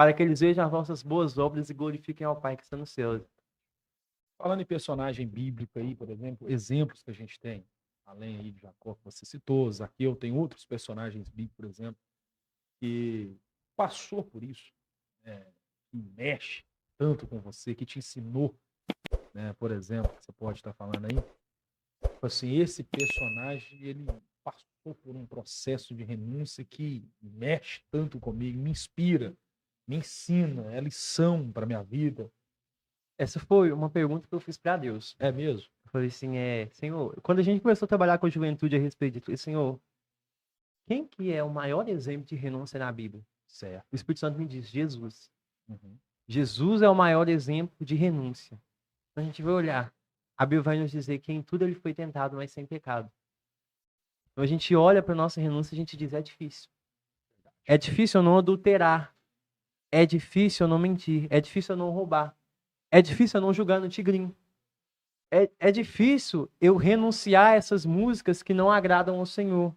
para que eles vejam as nossas boas obras e glorifiquem ao Pai que está no céu. Falando em personagem bíblico aí, por exemplo, exemplos que a gente tem, além aí de Jacó que você citou, Zaqueu, tem outros personagens bíblicos, por exemplo, que passou por isso, né, que mexe tanto com você, que te ensinou, né, por exemplo, que você pode estar falando aí, tipo assim, esse personagem, ele passou por um processo de renúncia que mexe tanto comigo, me inspira, me ensina, é lição para minha vida. Essa foi uma pergunta que eu fiz para Deus. É mesmo? Eu falei assim, Senhor, quando a gente começou a trabalhar com a juventude a respeito disso, eu falei, Senhor, quem que é o maior exemplo de renúncia na Bíblia? Certo. O Espírito Santo me diz, Jesus. Uhum. Jesus é o maior exemplo de renúncia. Então a gente vai olhar. A Bíblia vai nos dizer que em tudo ele foi tentado, mas sem pecado. Então a gente olha para a nossa renúncia e a gente diz, é difícil. É difícil eu não adulterar. É difícil eu não mentir. É difícil eu não roubar. É difícil eu não julgar no tigrinho. É difícil eu renunciar a essas músicas que não agradam ao Senhor.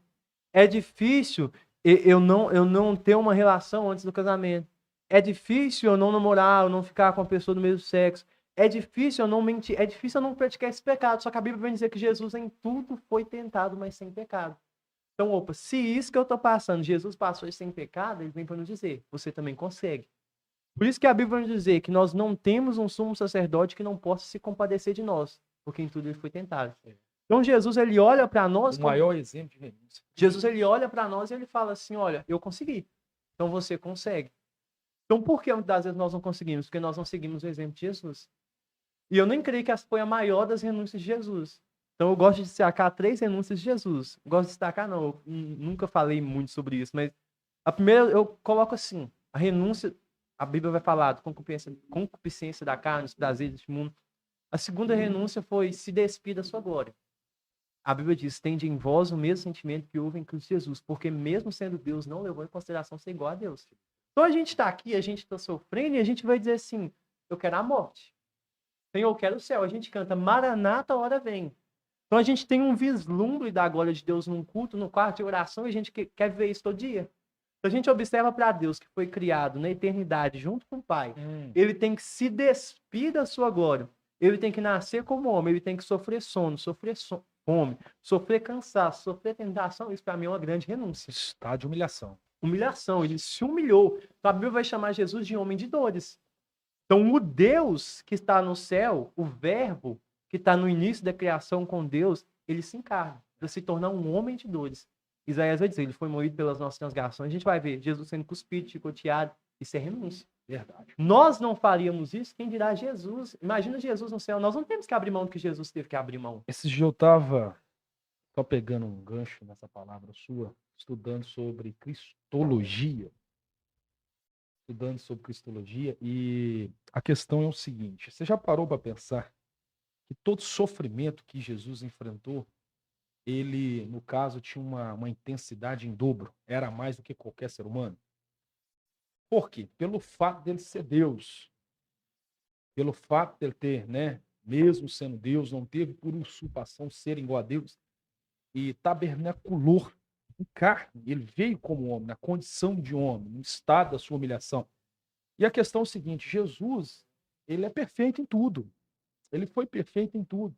É difícil eu não ter uma relação antes do casamento. É difícil eu não namorar, eu não ficar com uma pessoa do mesmo sexo. É difícil eu não mentir. É difícil eu não praticar esse pecado. Só que a Bíblia vai dizer que Jesus em tudo foi tentado, mas sem pecado. Então, opa, se isso que eu estou passando, Jesus passou sem pecado, ele vem para nos dizer, você também consegue. Por isso que a Bíblia vai nos dizer que nós não temos um sumo sacerdote que não possa se compadecer de nós, porque em tudo ele foi tentado. Então Jesus, ele olha para nós... O maior exemplo de renúncia. Jesus, ele olha para nós e ele fala assim, olha, eu consegui. Então você consegue. Então por que muitas vezes nós não conseguimos? Porque nós não seguimos o exemplo de Jesus. E eu nem creio que essa foi a maior das renúncias de Jesus. Então eu gosto de destacar 3 renúncias de Jesus. Gosto de destacar não, eu nunca falei muito sobre isso, mas a primeira eu coloco assim, a renúncia, a Bíblia vai falar de concupiscência da carne, os prazeres deste mundo. A segunda renúncia foi se despir da sua glória. A Bíblia diz, tende em vós o mesmo sentimento que houve em Cristo Jesus, porque mesmo sendo Deus, não levou em consideração ser igual a Deus. Então a gente está aqui, a gente está sofrendo e a gente vai dizer assim, eu quero a morte. Senhor, eu quero o céu. A gente canta, Maranata, a hora vem. Então a gente tem um vislumbre da glória de Deus num culto, no quarto de oração, e a gente quer ver isso todo dia. Então a gente observa para Deus, que foi criado na eternidade junto com o Pai. Ele tem que se despir da sua glória. Ele tem que nascer como homem, ele tem que sofrer sono, sofrer fome, sofrer cansaço, sofrer tentação. Isso para mim é uma grande renúncia. Estado de humilhação. Humilhação, ele se humilhou. Então a Bíblia vai chamar Jesus de homem de dores. Então, o Deus que está no céu, o verbo que está no início da criação com Deus, ele se encarna para se tornar um homem de dores. Isaías vai dizer, ele foi moído pelas nossas transgressões. A gente vai ver Jesus sendo cuspido, chicoteado. Isso é renúncia. Verdade. Nós não faríamos isso, quem dirá Jesus? Imagina Jesus no céu. Nós não temos que abrir mão do que Jesus teve que abrir mão. Esse dia eu estava só pegando um gancho nessa palavra sua, estudando sobre cristologia. E a questão é o seguinte, você já parou para pensar que todo sofrimento que Jesus enfrentou, ele, no caso, tinha uma intensidade em dobro, era mais do que qualquer ser humano? Por quê? Pelo fato dele ser Deus, pelo fato dele ter, né, mesmo sendo Deus, não teve por usurpação ser igual a Deus, e tabernaculou em carne, ele veio como homem, na condição de homem, no estado da sua humilhação. E a questão é o seguinte, Jesus, ele é perfeito em tudo. Ele foi perfeito em tudo.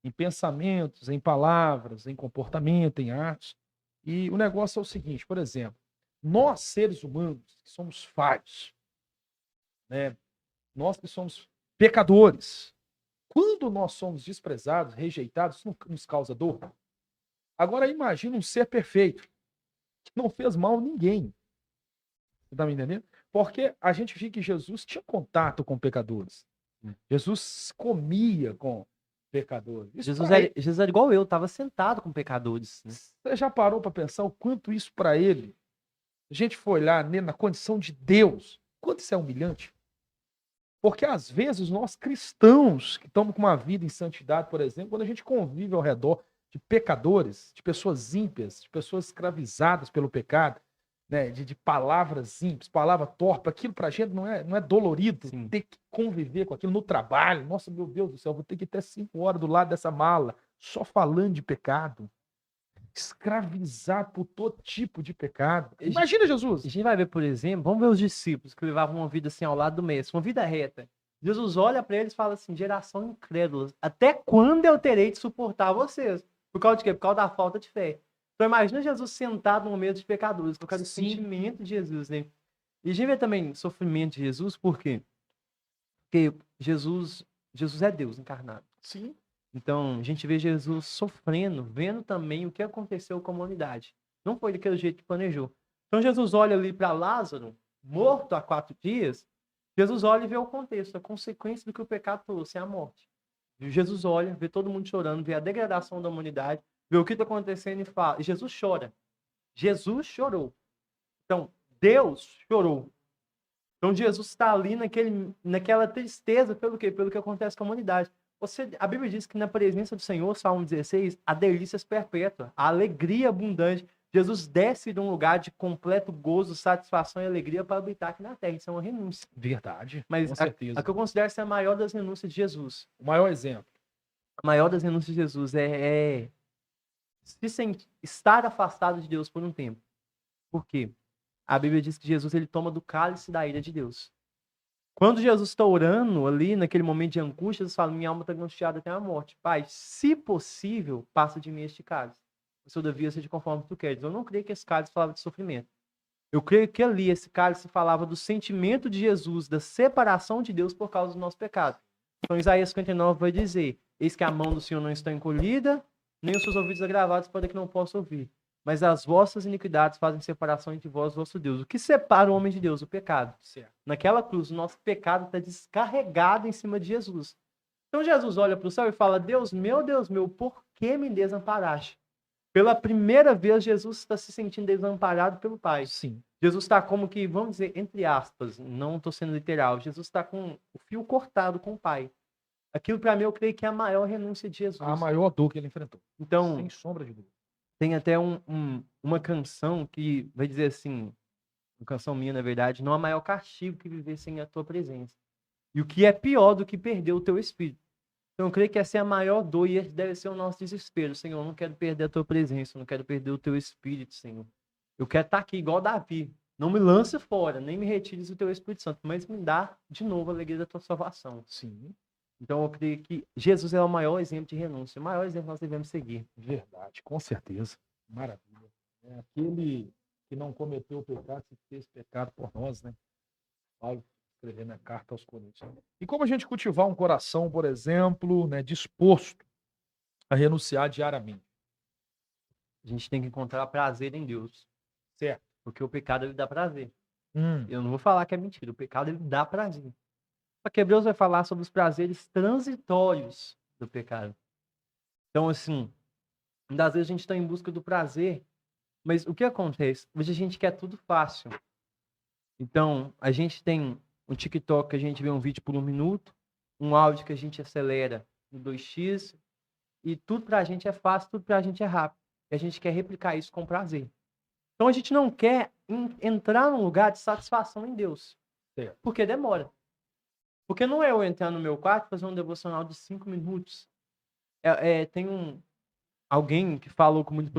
Em pensamentos, em palavras, em comportamento, em atos. E o negócio é o seguinte, por exemplo, nós seres humanos, que somos falhos, né? Nós que somos pecadores, quando nós somos desprezados, rejeitados, isso não nos causa dor. Agora imagina um ser perfeito, que não fez mal a ninguém. Você tá me entendendo? Porque a gente vê que Jesus tinha contato com pecadores. Jesus comia com pecadores. Jesus era igual eu, estava sentado com pecadores. Né? Você já parou para pensar o quanto isso para ele? A gente foi olhar na condição de Deus, quanto isso é humilhante? Porque às vezes nós cristãos, que estamos com uma vida em santidade, por exemplo, quando a gente convive ao redor de pecadores, de pessoas ímpias, de pessoas escravizadas pelo pecado, né, de palavras ímpias, palavra torpe, aquilo pra gente não é dolorido. Sim. Ter que conviver com aquilo no trabalho. Nossa, meu Deus do céu, vou ter que ir até 5 horas do lado dessa mala, só falando de pecado. escravizado por todo tipo de pecado. Imagina Jesus. A gente vai ver, por exemplo, vamos ver os discípulos que levavam uma vida assim ao lado do mestre, uma vida reta. Jesus olha para eles e fala assim, geração incrédula, até quando eu terei de suportar vocês? Por causa de quê? Por causa da falta de fé. Então imagina Jesus sentado no meio de pecadores, por causa do Sim. sentimento de Jesus, né? E a gente vê também o sofrimento de Jesus, por quê? Porque Jesus é Deus encarnado. Sim. Então, a gente vê Jesus sofrendo, vendo também o que aconteceu com a humanidade. Não foi daquele jeito que planejou. Então, Jesus olha ali para Lázaro, morto há 4 dias. Jesus olha e vê o contexto, a consequência do que o pecado trouxe, é a morte. E Jesus olha, vê todo mundo chorando, vê a degradação da humanidade, vê o que está acontecendo e fala. E Jesus chora. Jesus chorou. Então, Deus chorou. Então, Jesus está ali naquela tristeza pelo quê? Pelo que acontece com a humanidade. A Bíblia diz que na presença do Senhor, Salmo 16, há delícias perpétuas, a alegria abundante. Jesus desce de um lugar de completo gozo, satisfação e alegria para habitar aqui na terra. Isso é uma renúncia. Verdade, Mas com certeza. a que eu considero ser a maior das renúncias de Jesus. O maior exemplo. A maior das renúncias de Jesus é estar afastado de Deus por um tempo. Por quê? A Bíblia diz que Jesus ele toma do cálice da ira de Deus. Quando Jesus está orando ali, naquele momento de angústia, Jesus fala, minha alma está angustiada até a morte. Pai, se possível, passa de mim este cálice. O seu devia seja conforme tu queres. Eu não creio que esse cálice falava de sofrimento. Eu creio que ali, esse cálice falava do sentimento de Jesus, da separação de Deus por causa do nosso pecado. Então, Isaías 59 vai dizer, eis que a mão do Senhor não está encolhida, nem os seus ouvidos agravados para que não possa ouvir. Mas as vossas iniquidades fazem separação entre vós e vosso Deus. O que separa o homem de Deus? O pecado. Certo. Naquela cruz, o nosso pecado está descarregado em cima de Jesus. Então Jesus olha para o céu e fala, Deus meu, por que me desamparaste? Pela primeira vez, Jesus está se sentindo desamparado pelo Pai. Sim. Jesus está como que, vamos dizer, entre aspas, não estou sendo literal, Jesus está com o fio cortado com o Pai. Aquilo, para mim, eu creio que é a maior renúncia de Jesus. A maior dor que ele enfrentou. Então, sem sombra de dúvida. Tem até uma canção que vai dizer assim, uma canção minha, na verdade, não há maior castigo que viver sem a tua presença. E o que é pior do que perder o teu espírito. Então, eu creio que essa é a maior dor e esse deve ser o nosso desespero. Senhor, eu não quero perder a tua presença, eu não quero perder o teu espírito, Senhor. Eu quero estar aqui igual Davi. Não me lance fora, nem me retires o teu Espírito Santo, mas me dá de novo a alegria da tua salvação. Sim. Então, eu creio que Jesus é o maior exemplo de renúncia, o maior exemplo que nós devemos seguir. Verdade, com certeza. Maravilha. É aquele que não cometeu o pecado, que fez pecado por nós, né? Paulo escrevendo a carta aos Coríntios. E como a gente cultivar um coração, por exemplo, né, disposto a renunciar diariamente? A gente tem que encontrar prazer em Deus. Certo. Porque o pecado, ele dá prazer. Eu não vou falar que é mentira. O pecado, ele dá prazer. Só que Hebreus vai falar sobre os prazeres transitórios do pecado. Então, assim, muitas vezes a gente está em busca do prazer, mas o que acontece? Hoje a gente quer tudo fácil. Então, a gente tem um TikTok que a gente vê um vídeo por 1 minuto, um áudio que a gente acelera em 2x, e tudo pra gente é fácil, tudo pra gente é rápido. E a gente quer replicar isso com prazer. Então, a gente não quer entrar num lugar de satisfação em Deus. Certo. Porque demora. Porque não é eu entrar no meu quarto e fazer um devocional de 5 minutos. Tem alguém que falou com muita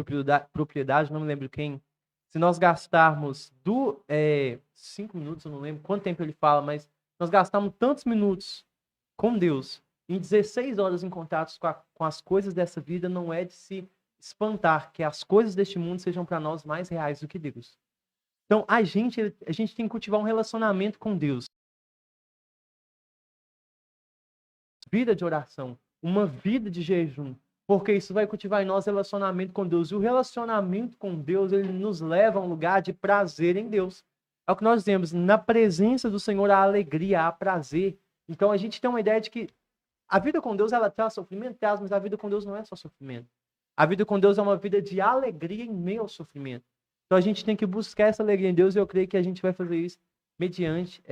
propriedade, não me lembro quem. Se nós gastarmos 5 minutos, eu não lembro quanto tempo ele fala, mas nós gastamos tantos minutos com Deus, em 16 horas em contato com as coisas dessa vida, não é de se espantar que as coisas deste mundo sejam para nós mais reais do que Deus. Então, a gente tem que cultivar um relacionamento com Deus. Vida de oração, uma vida de jejum, porque isso vai cultivar em nós relacionamento com Deus. E o relacionamento com Deus, ele nos leva a um lugar de prazer em Deus. É o que nós dizemos, na presença do Senhor há alegria, há prazer. Então a gente tem uma ideia de que a vida com Deus, ela traz sofrimento, mas a vida com Deus não é só sofrimento. A vida com Deus é uma vida de alegria em meio ao sofrimento. Então a gente tem que buscar essa alegria em Deus e eu creio que a gente vai fazer isso mediante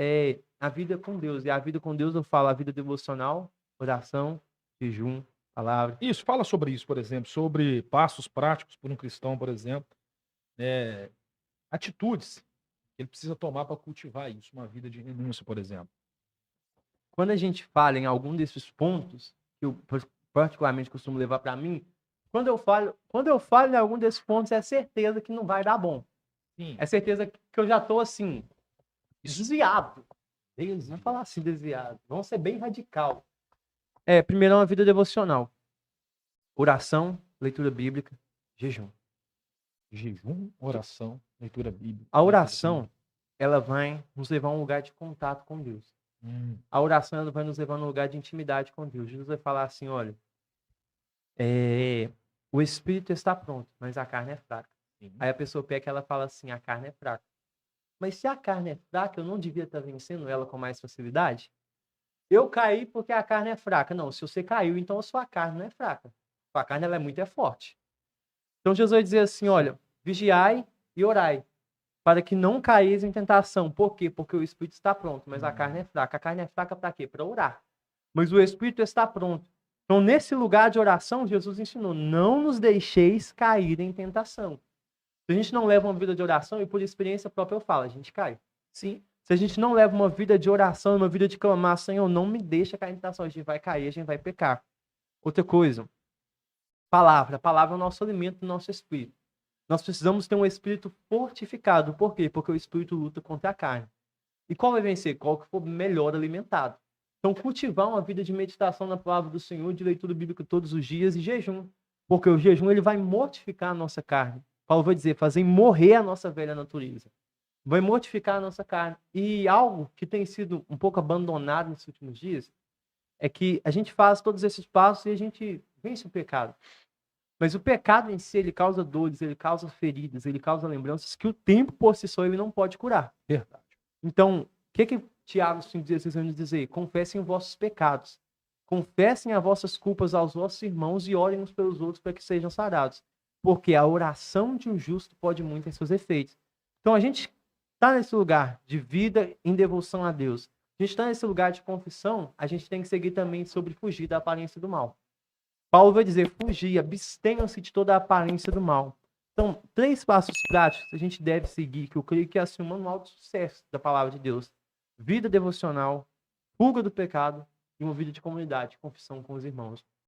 a vida com Deus. E a vida com Deus, eu falo, a vida devocional, oração, jejum, palavra. Isso, fala sobre isso, por exemplo, sobre passos práticos para um cristão, por exemplo, atitudes que ele precisa tomar para cultivar isso, uma vida de renúncia, por exemplo. Quando a gente fala em algum desses pontos, que eu particularmente costumo levar para mim, Quando eu falo em algum desses pontos, é certeza que não vai dar bom. Sim. É certeza que eu já tô assim, desviado. Vamos falar assim, desviado. Vamos ser bem radical. Primeiro é uma vida devocional. Oração, leitura bíblica, jejum. Jejum, oração, leitura bíblica. A oração, ela vai nos levar a um lugar de contato com Deus. A oração, ela vai nos levar a um lugar de intimidade com Deus. Jesus vai falar assim, olha, o espírito está pronto, mas a carne é fraca. Sim. Aí a pessoa pega e ela fala assim, a carne é fraca. Mas se a carne é fraca, eu não devia estar vencendo ela com mais facilidade? Eu caí porque a carne é fraca. Não, se você caiu, então a sua carne não é fraca. A sua carne ela é muito forte. Então Jesus vai dizer assim, olha, vigiai e orai, para que não caís em tentação. Por quê? Porque o espírito está pronto, mas a carne é fraca. A carne é fraca para quê? Para orar. Mas o espírito está pronto. Então, nesse lugar de oração, Jesus ensinou, não nos deixeis cair em tentação. Se a gente não leva uma vida de oração, e por experiência própria eu falo, a gente cai. Sim. Se a gente não leva uma vida de oração, uma vida de clamar, Senhor, não me deixa cair em tentação, a gente vai cair, a gente vai pecar. Outra coisa, palavra. A palavra é o nosso alimento do nosso espírito. Nós precisamos ter um espírito fortificado. Por quê? Porque o espírito luta contra a carne. E qual vai vencer? Qual que for melhor alimentado. Então, cultivar uma vida de meditação na palavra do Senhor, de leitura bíblica todos os dias e jejum. Porque o jejum ele vai mortificar a nossa carne. Paulo vai dizer, fazer morrer a nossa velha natureza. Vai mortificar a nossa carne. E algo que tem sido um pouco abandonado nesses últimos dias é que a gente faz todos esses passos e a gente vence o pecado. Mas o pecado em si, ele causa dores, ele causa feridas, ele causa lembranças que o tempo por si só ele não pode curar. Verdade. Então, o que Tiago 5,16 vai nos dizer? Confessem os vossos pecados. Confessem as vossas culpas aos vossos irmãos e orem uns pelos outros para que sejam sarados. Porque a oração de um justo pode muito em seus efeitos. Então, a gente está nesse lugar de vida em devoção a Deus. A gente está nesse lugar de confissão, a gente tem que seguir também sobre fugir da aparência do mal. Paulo vai dizer, fugir, abstenham-se de toda a aparência do mal. Então, 3 passos práticos a gente deve seguir, que eu creio que é assim, um manual de sucesso da palavra de Deus. Vida devocional, fuga do pecado e uma vida de comunidade, confissão com os irmãos.